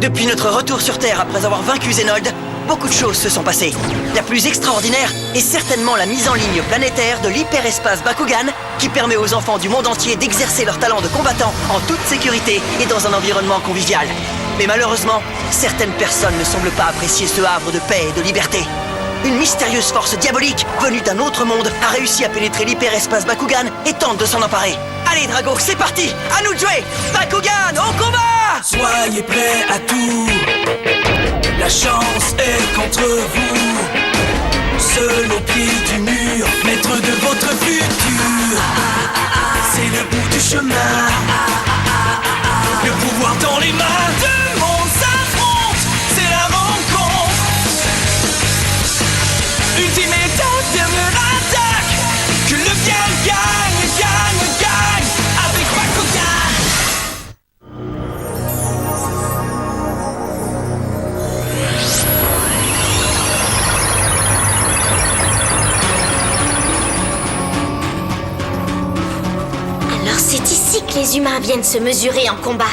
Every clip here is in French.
Depuis notre retour sur Terre après avoir vaincu Zenold, beaucoup de choses se sont passées. La plus extraordinaire est certainement la mise en ligne planétaire de l'hyperespace Bakugan, qui permet aux enfants du monde entier d'exercer leur talent de combattant en toute sécurité et dans un environnement convivial. Mais malheureusement, certaines personnes ne semblent pas apprécier ce havre de paix et de liberté. Une mystérieuse force diabolique, venue d'un autre monde, a réussi à pénétrer l'hyperespace Bakugan et tente de s'en emparer. Allez Drago, c'est parti! À nous de jouer! Bakugan, au combat! Soyez prêts à tout. La chance est contre vous. Seul au pied du mur, maître de votre futur. C'est le bout du chemin. Le pouvoir dans les mains. Deux mondes s'affrontent, c'est la rencontre. Ultimate dernière attaque. Que le bien gagne, gagne, gagne. Avec Bakugan. Alors c'est ici que les humains viennent se mesurer en combat,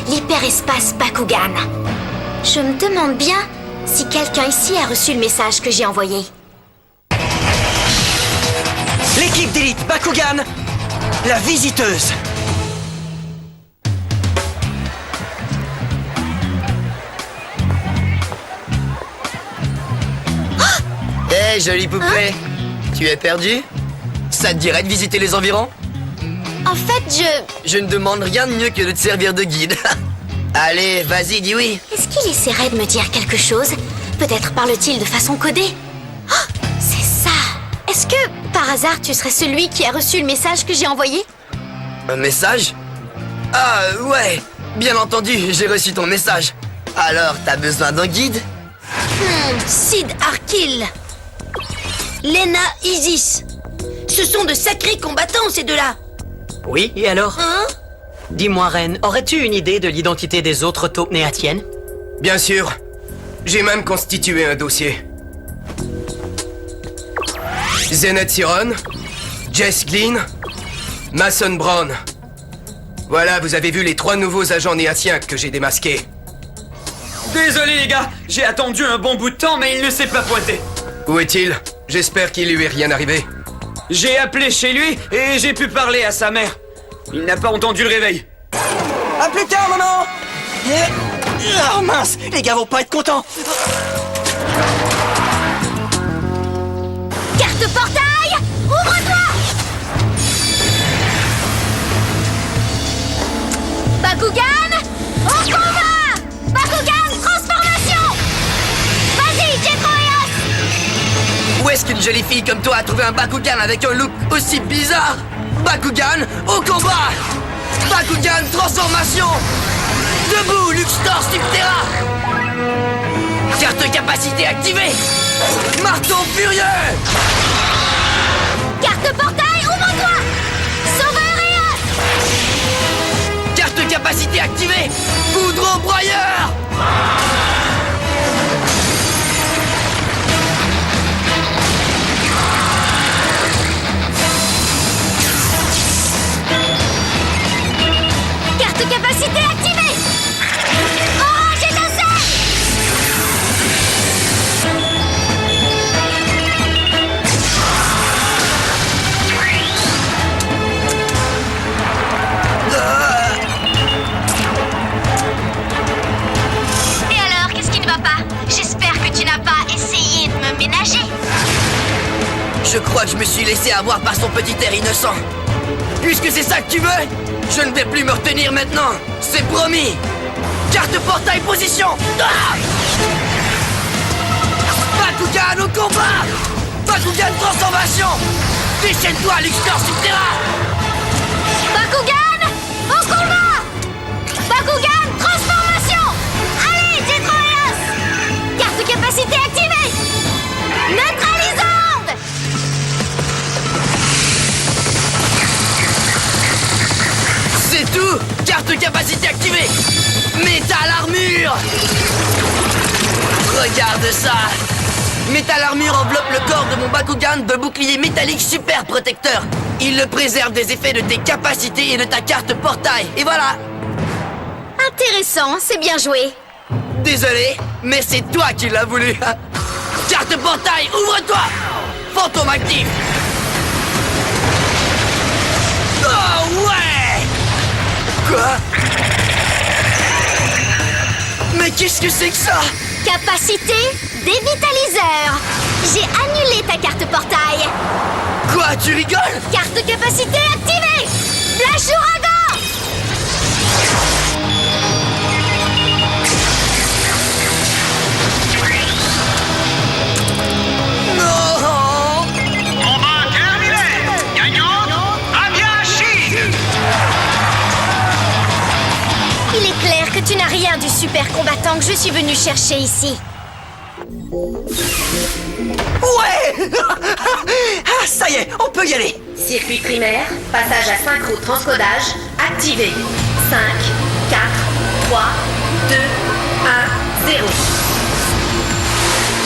l'hyperespace Bakugan. Je me demande bien si quelqu'un ici a reçu le message que j'ai envoyé. L'équipe d'élite Bakugan, la visiteuse. Hé, jolie poupée, tu es perdue? Ça te dirait de visiter les environs? En fait, Je ne demande rien de mieux que de te servir de guide. Allez, vas-y, dis oui. Est-ce qu'il essaierait de me dire quelque chose? Peut-être parle-t-il de façon codée? Oh, c'est ça! Est-ce que, par hasard, tu serais celui qui a reçu le message que j'ai envoyé? Un message? Ah, ouais, bien entendu, j'ai reçu ton message. Alors, t'as besoin d'un guide? Sid Arkil, Lena Isis. Ce sont de sacrés combattants, ces deux-là. Oui, et alors? Hein? Dis-moi, Ren, aurais-tu une idée de l'identité des autres taupes néatiennes? Bien sûr. J'ai même constitué un dossier. Zenet Siron, Jess Glynn, Mason Brown. Voilà, vous avez vu les 3 nouveaux agents néatiens que j'ai démasqués. Désolé les gars, j'ai attendu un bon bout de temps mais il ne s'est pas pointé. Où est-il? J'espère qu'il lui est rien arrivé. J'ai appelé chez lui et j'ai pu parler à sa mère. Il n'a pas entendu le réveil. À plus tard, maman! Oh mince, les gars vont pas être contents! Carte portail! Ouvre-toi! Bakugan! Au combat! Bakugan, transformation! Vas-y, Jetroios! Où est-ce qu'une jolie fille comme toi a trouvé un Bakugan avec un look aussi bizarre? Bakugan, au combat! Bakugan, transformation! Debout, Luxtor Subterra! Carte capacité activée! Marteau furieux! Carte portail, ouvre-toi! Sauveur Eos! Carte capacité activée! Poudre au broyeur! Carte capacité activée! Orange étincelle! Et alors, qu'est-ce qui ne va pas? J'espère que tu n'as pas essayé de me ménager. Je crois que je me suis laissé avoir par son petit air innocent. Puisque c'est ça que tu veux, je ne vais plus me retenir maintenant. C'est promis. Carte portail position. Ah! Bakugan au combat. Bakugan transformation. Déchaîne-toi, Luxtor Subterra. Bakugan! Au combat! Bakugan, transformation! Allez, Jetroios! Carte capacité activée! Neutralisante! C'est tout. Carte capacité activée. Métal armure. Regarde ça. Métal armure enveloppe le corps de mon Bakugan de bouclier métallique super protecteur. Il le préserve des effets de tes capacités et de ta carte portail. Et voilà. Intéressant, c'est bien joué. Désolé, mais c'est toi qui l'as voulu. Carte portail, ouvre-toi. Fantôme actif. Oh ouais. Quoi? Mais qu'est-ce que c'est que ça? Capacité dévitaliseur. J'ai annulé ta carte portail. Quoi, tu rigoles? Carte capacité activée. Flash ouragan. Non. Combat terminé. Gagnant, Amiashi. Il est clair que tu n'as rien du super combattant que je suis venu chercher ici. Ouais. Ah, ça y est, on peut y aller. Circuit primaire, passage à synchro-transcodage, activé. 5, 4, 3, 2, 1, 0.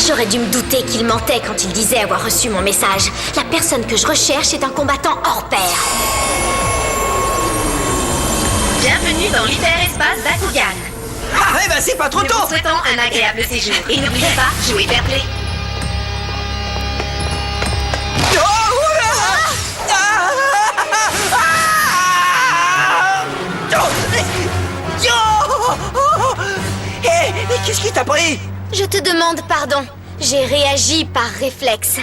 J'aurais dû me douter qu'il mentait quand il disait avoir reçu mon message. La personne que je recherche est un combattant hors pair. Bienvenue dans l'hyperespace Bakugan. Ah, ouais, bah c'est pas trop Nous tôt. vous souhaitons un agréable séjour. Et n'oubliez pas, jouez fair play. Oh, oula. Hé, mais qu'est-ce qui t'a pris? Je te demande pardon. J'ai réagi par réflexe.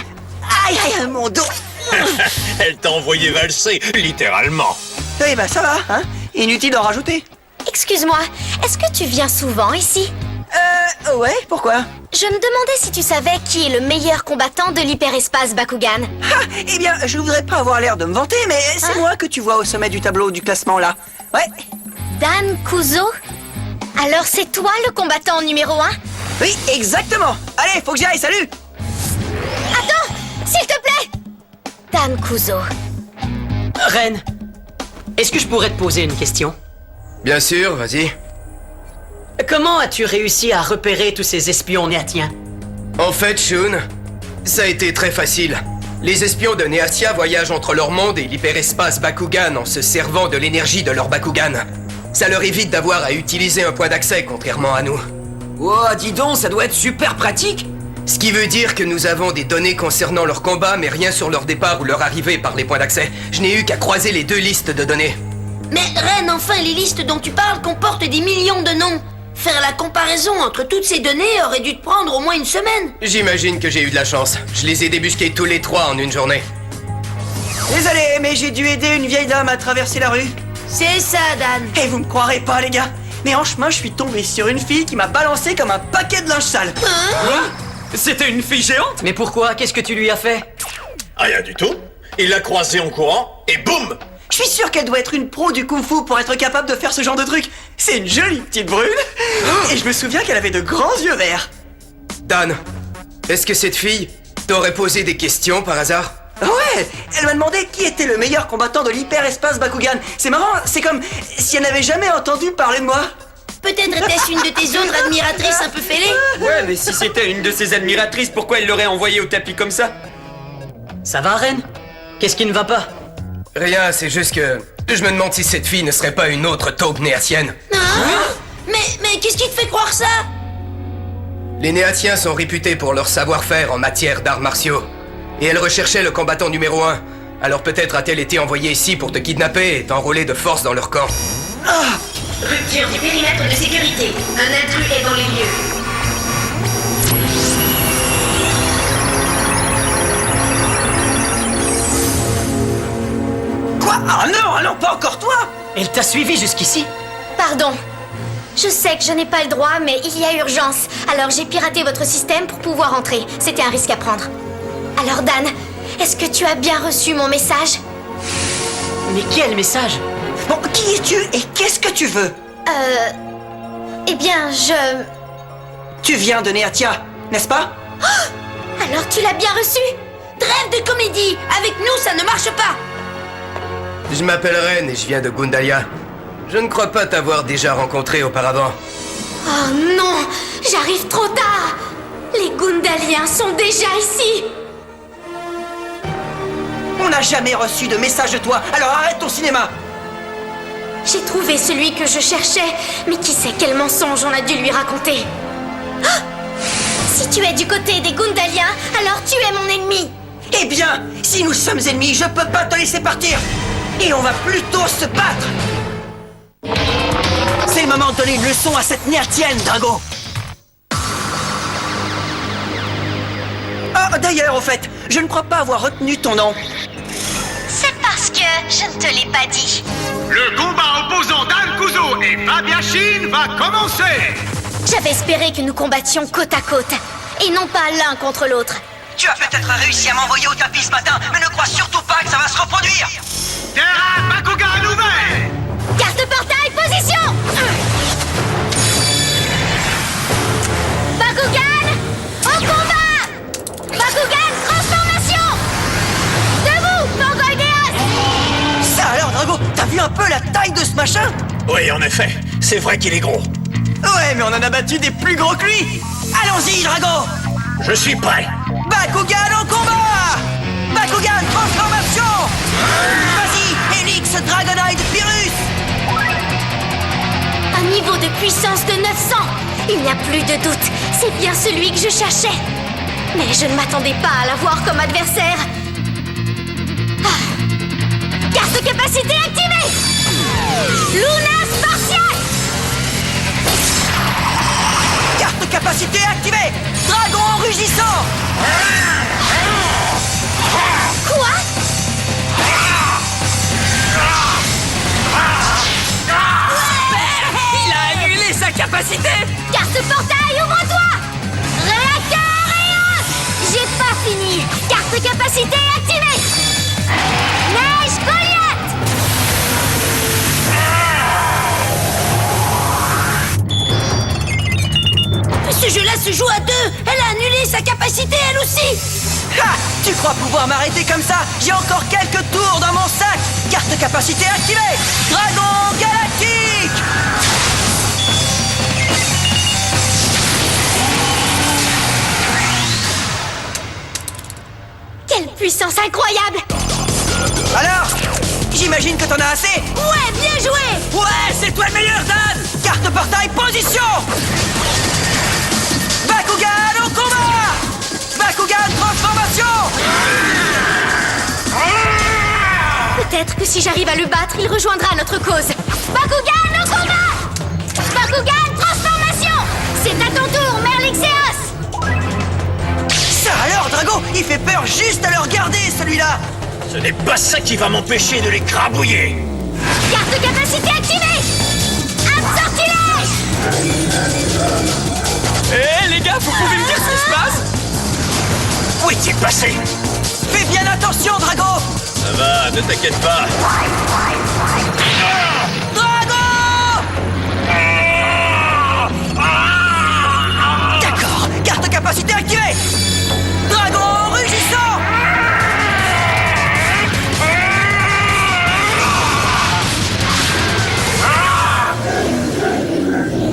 Aïe, aïe, mon dos. Elle t'a envoyé valser, littéralement. Eh ben ça va, hein. Inutile d'en rajouter. Excuse-moi, est-ce que tu viens souvent ici? Ouais, pourquoi? Je me demandais si tu savais qui est le meilleur combattant de l'hyperespace Bakugan. Ah, eh bien, je voudrais pas avoir l'air de me vanter, mais c'est moi que tu vois au sommet du tableau du classement, là. Ouais. Dan Kuzo? Alors c'est toi le combattant numéro 1? Oui, exactement. Allez, faut que j'y aille, salut. Attends, s'il te plaît! Dan Kuzo. Ren, est-ce que je pourrais te poser une question? Bien sûr, vas-y. Comment as-tu réussi à repérer tous ces espions néatiens? En fait, Shun, ça a été très facile. Les espions de Néatia voyagent entre leur monde et l'hyperespace Bakugan en se servant de l'énergie de leur Bakugan. Ça leur évite d'avoir à utiliser un point d'accès, contrairement à nous. Oh, dis donc, ça doit être super pratique. Ce qui veut dire que nous avons des données concernant leur combat, mais rien sur leur départ ou leur arrivée par les points d'accès. Je n'ai eu qu'à croiser les deux listes de données. Mais Ren, enfin, les listes dont tu parles comportent des millions de noms. Faire la comparaison entre toutes ces données aurait dû te prendre au moins une semaine. J'imagine que j'ai eu de la chance. Je les ai débusqués tous les trois en une journée. Désolé, mais j'ai dû aider une vieille dame à traverser la rue. C'est ça, Dan. Et vous me croirez pas, les gars, mais en chemin, je suis tombé sur une fille qui m'a balancé comme un paquet de linge sale. C'était une fille géante? Mais pourquoi? Qu'est-ce que tu lui as fait? Rien du tout. Il l'a croisé en courant et boum. Je suis sûr qu'elle doit être une pro du kung-fu pour être capable de faire ce genre de truc. C'est une jolie petite brune. Et je me souviens qu'elle avait de grands yeux verts. Dan, est-ce que cette fille t'aurait posé des questions par hasard? Ouais, elle m'a demandé qui était le meilleur combattant de l'hyperespace Bakugan. C'est marrant, c'est comme si elle n'avait jamais entendu parler de moi. Peut-être était-ce une de tes autres admiratrices un peu fêlées? Ouais, mais si c'était une de ses admiratrices, pourquoi elle l'aurait envoyée au tapis comme ça? Ça va, Ren? Qu'est-ce qui ne va pas? Rien, c'est juste que je me demande si cette fille ne serait pas une autre taupe néatienne. Mais qu'est-ce qui te fait croire ça? Les Néatiens sont réputés pour leur savoir-faire en matière d'arts martiaux. Et elle recherchait le combattant numéro 1. Alors peut-être a-t-elle été envoyée ici pour te kidnapper et t'enrôler de force dans leur camp. Rupture du périmètre de sécurité. Un intrus est dans les lieux. Quoi? Ah non, pas encore toi. Elle t'a suivi jusqu'ici? Pardon. Je sais que je n'ai pas le droit, mais il y a urgence. Alors j'ai piraté votre système pour pouvoir entrer. C'était un risque à prendre. Alors Dan, est-ce que tu as bien reçu mon message? Mais quel message? Bon, qui es-tu et qu'est-ce que tu veux? Eh bien, Tu viens de Néatia, n'est-ce pas? Alors tu l'as bien reçu? Trêve de comédie. Avec nous, ça ne marche pas. Je m'appelle Ren et je viens de Gundalia. Je ne crois pas t'avoir déjà rencontré auparavant. Oh non, j'arrive trop tard. Les Gundaliens sont déjà ici. On n'a jamais reçu de message de toi, alors arrête ton cinéma. J'ai trouvé celui que je cherchais, mais qui sait quel mensonge on a dû lui raconter. Si tu es du côté des Gundaliens, alors tu es mon ennemi. Eh bien, si nous sommes ennemis, je peux pas te laisser partir. Et on va plutôt se battre. C'est le moment de donner une leçon à cette néatienne, Drago. Ah, d'ailleurs, au fait, je ne crois pas avoir retenu ton nom. C'est parce que je ne te l'ai pas dit. Le combat opposant Dan Kuzo et Fabia Shin va commencer. J'avais espéré que nous combattions côte à côte, et non pas l'un contre l'autre. Tu as peut-être réussi à m'envoyer au tapis ce matin, mais ne crois surtout pas que ça va se reproduire. Terrain Bakugan ouvert. Carte portail, position. Bakugan, au combat. Bakugan, transformation. Debout, Morgoldeos. Ça alors, Drago, t'as vu un peu la taille de ce machin? Oui, en effet, c'est vrai qu'il est gros. Ouais, mais on en a battu des plus gros que lui. Allons-y, Drago. Je suis prêt. Bakugan au combat. Bakugan, transformation. Vas-y, Helix Dragonite Virus. Un niveau de puissance de 900. Il n'y a plus de doute, c'est bien celui que je cherchais. Mais je ne m'attendais pas à l'avoir comme adversaire. Ah. Carte capacité activée. Luna Spartiate. Carte capacité activée. Dragon rugissant. Quoi? Il a annulé sa capacité. Carte portail, ouvre-toi. Réacteur Eos. J'ai pas fini. Carte capacité activée. Neige Goliath. Ce jeu-là se joue à deux. Elle a annulé sa capacité, elle aussi. Ha! Tu crois pouvoir m'arrêter comme ça? J'ai encore quelques tours dans mon sac. Carte capacité activée. Dragon galactique. Quelle puissance incroyable. Alors? J'imagine que t'en as assez? Ouais, bien joué. Ouais, c'est toi le meilleur, Dan! Carte portail, position! Bakugan au combat! Bakugan, transformation! Peut-être que si j'arrive à le battre, il rejoindra notre cause. Bakugan au combat! Bakugan, transformation! C'est à ton tour, Merlixeos! Ça alors, Drago, il fait peur juste à le regarder, celui-là! Ce n'est pas ça qui va m'empêcher de les crabouiller. Carte capacité activée! Un sortilège! Eh les gars, vous pouvez me dire ce qui se passe? Où est-il passé? Fais bien attention, Drago! Ça va, ne t'inquiète pas. Drago! D'accord, carte capacité activée! Dragon rugissant!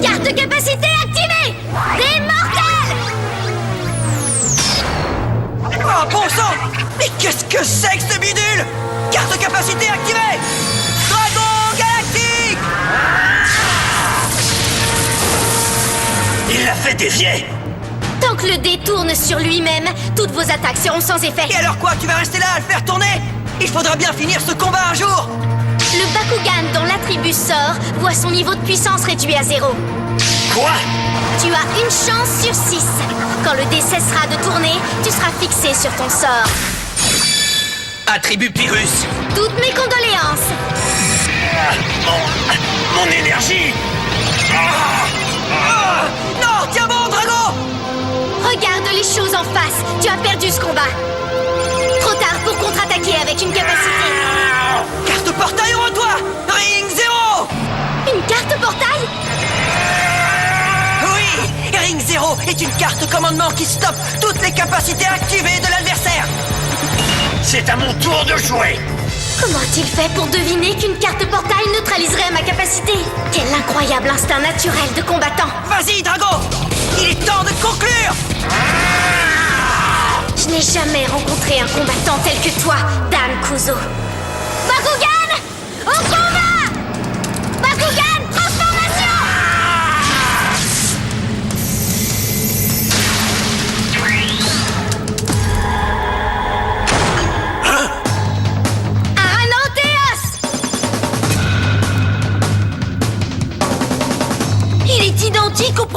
Carte capacité activée! Des mortels! Oh bon sang! Mais qu'est-ce que c'est que ce bidule? Carte capacité activée! Dragon galactique! Il l'a fait dévier. Tant que le dé tourne sur lui-même, toutes vos attaques seront sans effet. Et alors quoi? Tu vas rester là à le faire tourner? Il faudra bien finir ce combat un jour! Le Bakugan dont l'attribut sort voit son niveau de puissance réduit à 0. Quoi? Tu as une chance sur 6. Quand le dé cessera de tourner, tu seras fixé sur ton sort. Attribut Pyrrhus. Toutes mes condoléances. Mon énergie. Non, tiens bon, Drago! Regarde les choses en face. Tu as perdu ce combat. Trop tard pour contre-attaquer avec une capacité. Carte portail au toi! Ring 0! Une carte portail? Oui! Ring 0 est une carte commandement qui stoppe toutes les capacités activées de l'adversaire! C'est à mon tour de jouer. Comment a-t-il fait pour deviner qu'une carte portail neutraliserait ma capacité? Quel incroyable instinct naturel de combattant! Vas-y, Drago! Il est temps de conclure! Je n'ai jamais rencontré un combattant tel que toi, Dan Kuzo. Bakugan! Au combat! Bakugan, transformation!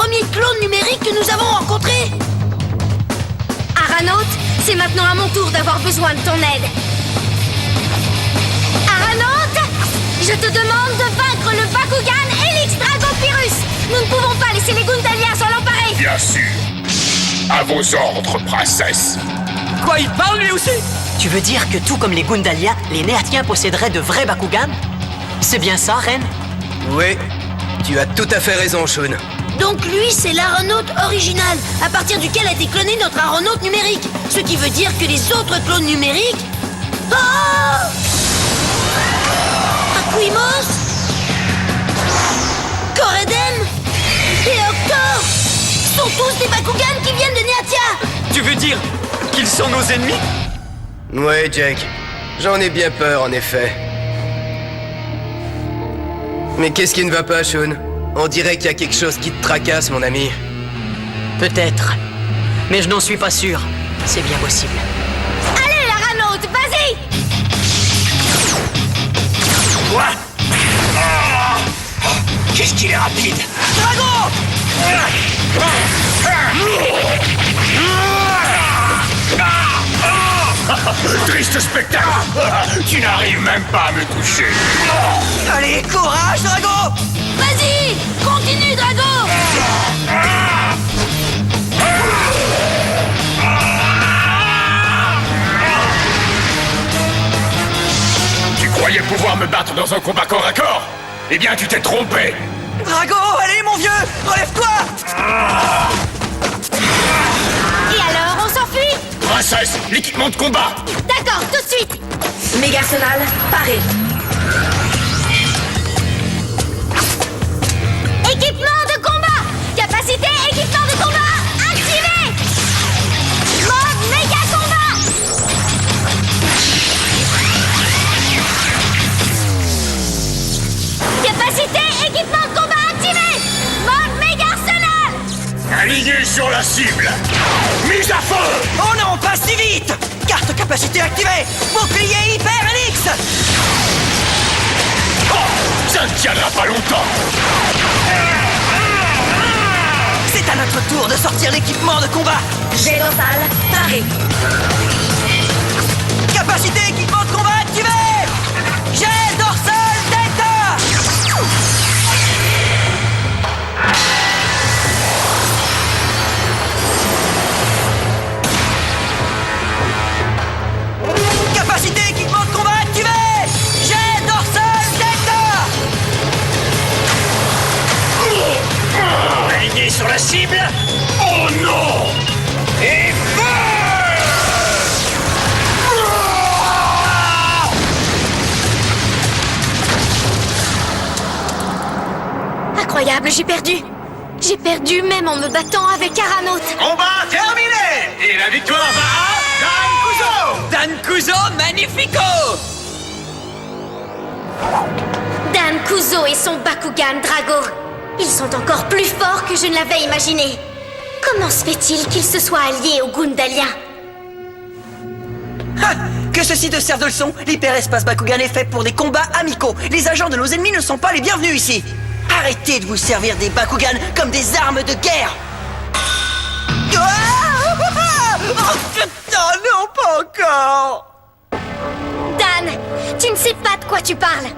premier clone numérique que nous avons rencontré. Aranaute, c'est maintenant à mon tour d'avoir besoin de ton aide. Aranaute, je te demande de vaincre le Bakugan Helix Dragopyrus. Nous ne pouvons pas laisser les Gundaliens s'en emparer. Bien sûr. À vos ordres, princesse. Quoi, il parle lui aussi? Tu veux dire que tout comme les Gundaliens, les Néatiens posséderaient de vrais Bakugan? C'est bien ça, Reine? Oui, tu as tout à fait raison, Shun. Donc lui, c'est l'Aranaute original, à partir duquel a été cloné notre Aranaute numérique. Ce qui veut dire que les autres clones numériques... Oh! Aquimos, Coreden et Octor sont tous des Bakugan qui viennent de Néatia. Tu veux dire qu'ils sont nos ennemis? Ouais, Jake. J'en ai bien peur, en effet. Mais qu'est-ce qui ne va pas, Shun? On dirait qu'il y a quelque chose qui te tracasse, mon ami. Peut-être. Mais je n'en suis pas sûr. C'est bien possible. Allez, l'Aranaute, vas-y! Quoi? Qu'est-ce qu'il est rapide? Drago! Triste spectacle. Tu n'arrives même pas à me toucher. Allez, courage, Drago! Vas-y, continue, Drago. Tu croyais pouvoir me battre dans un combat corps à corps? Eh bien, tu t'es trompé. Drago, allez, mon vieux, relève-toi! Et alors, on s'enfuit? Princesse, l'équipement de combat. D'accord, tout de suite! Mégarsenal, paré. Équipement de combat! Capacité équipement de combat activé! Mode méga combat! Capacité équipement de combat activé! Mode méga arsenal! Aligné sur la cible. Mise à feu. Oh non, pas si vite! Carte capacité activée! Bouclier hyper Helix! Oh, ça ne tiendra pas longtemps. C'est à notre tour de sortir l'équipement de combat! Jet dorsal, paré. Capacité équipement de combat activé! Jet dorsal Delta! Capacité équipement de combat activé! Jet dorsal Delta! Aligné sur la cible. Oh non. Et Incroyable, j'ai perdu! J'ai perdu même en me battant avec Aranaute! combat terminé. Et la victoire va à Dan Kuzo. Dan Kuzo Magnifico! Dan Kuzo et son Bakugan Drago! Ils sont encore plus forts que je ne l'avais imaginé! Comment se fait-il qu'ils se soient alliés aux Gundaliens? Ha! Que ceci te serve de leçon, l'hyperespace Bakugan est fait pour des combats amicaux. Les agents de nos ennemis ne sont pas les bienvenus ici. Arrêtez de vous servir des Bakugan comme des armes de guerre. Ah! Oh putain, non, pas encore. Dan, tu ne sais pas de quoi tu parles!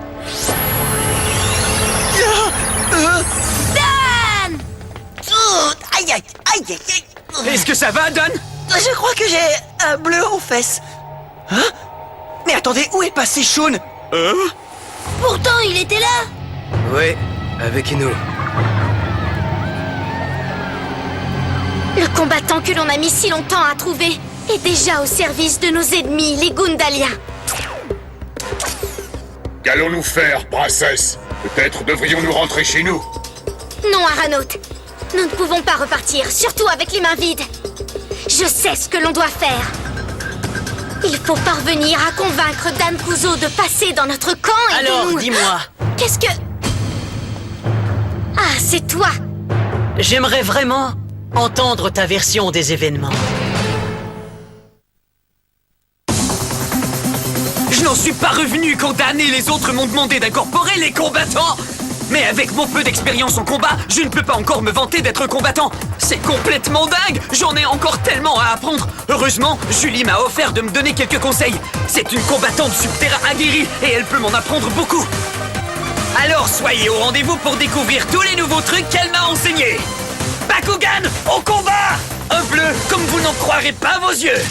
Dan! Oh, aïe, aïe, aïe, aïe, aïe. Est-ce que ça va, Dan? Je crois que j'ai un bleu aux fesses. Hein? Mais attendez, où est passé Shun? Pourtant, il était là. Oui, avec nous. Le combattant que l'on a mis si longtemps à trouver est déjà au service de nos ennemis, les Gundaliens. Qu'allons-nous faire, princesse? Peut-être devrions-nous rentrer chez nous. Non, Aranaute. Nous ne pouvons pas repartir, surtout avec les mains vides. Je sais ce que l'on doit faire. Il faut parvenir à convaincre Dan Kuzo de passer dans notre camp et Alors, de nous... dis-moi, Qu'est-ce que... Ah, c'est toi. j'aimerais vraiment entendre ta version des événements. Je n'en suis pas revenu quand Dan et les autres m'ont demandé d'incorporer les combattants. Mais avec mon peu d'expérience en combat, je ne peux pas encore me vanter d'être combattant. C'est complètement dingue. J'en ai encore tellement à apprendre. Heureusement, Julie m'a offert de me donner quelques conseils. C'est une combattante subterra aguerrie et elle peut m'en apprendre beaucoup. Alors soyez au rendez-vous pour découvrir tous les nouveaux trucs qu'elle m'a enseignés. Bakugan, au combat! Un bleu comme vous n'en croirez pas vos yeux.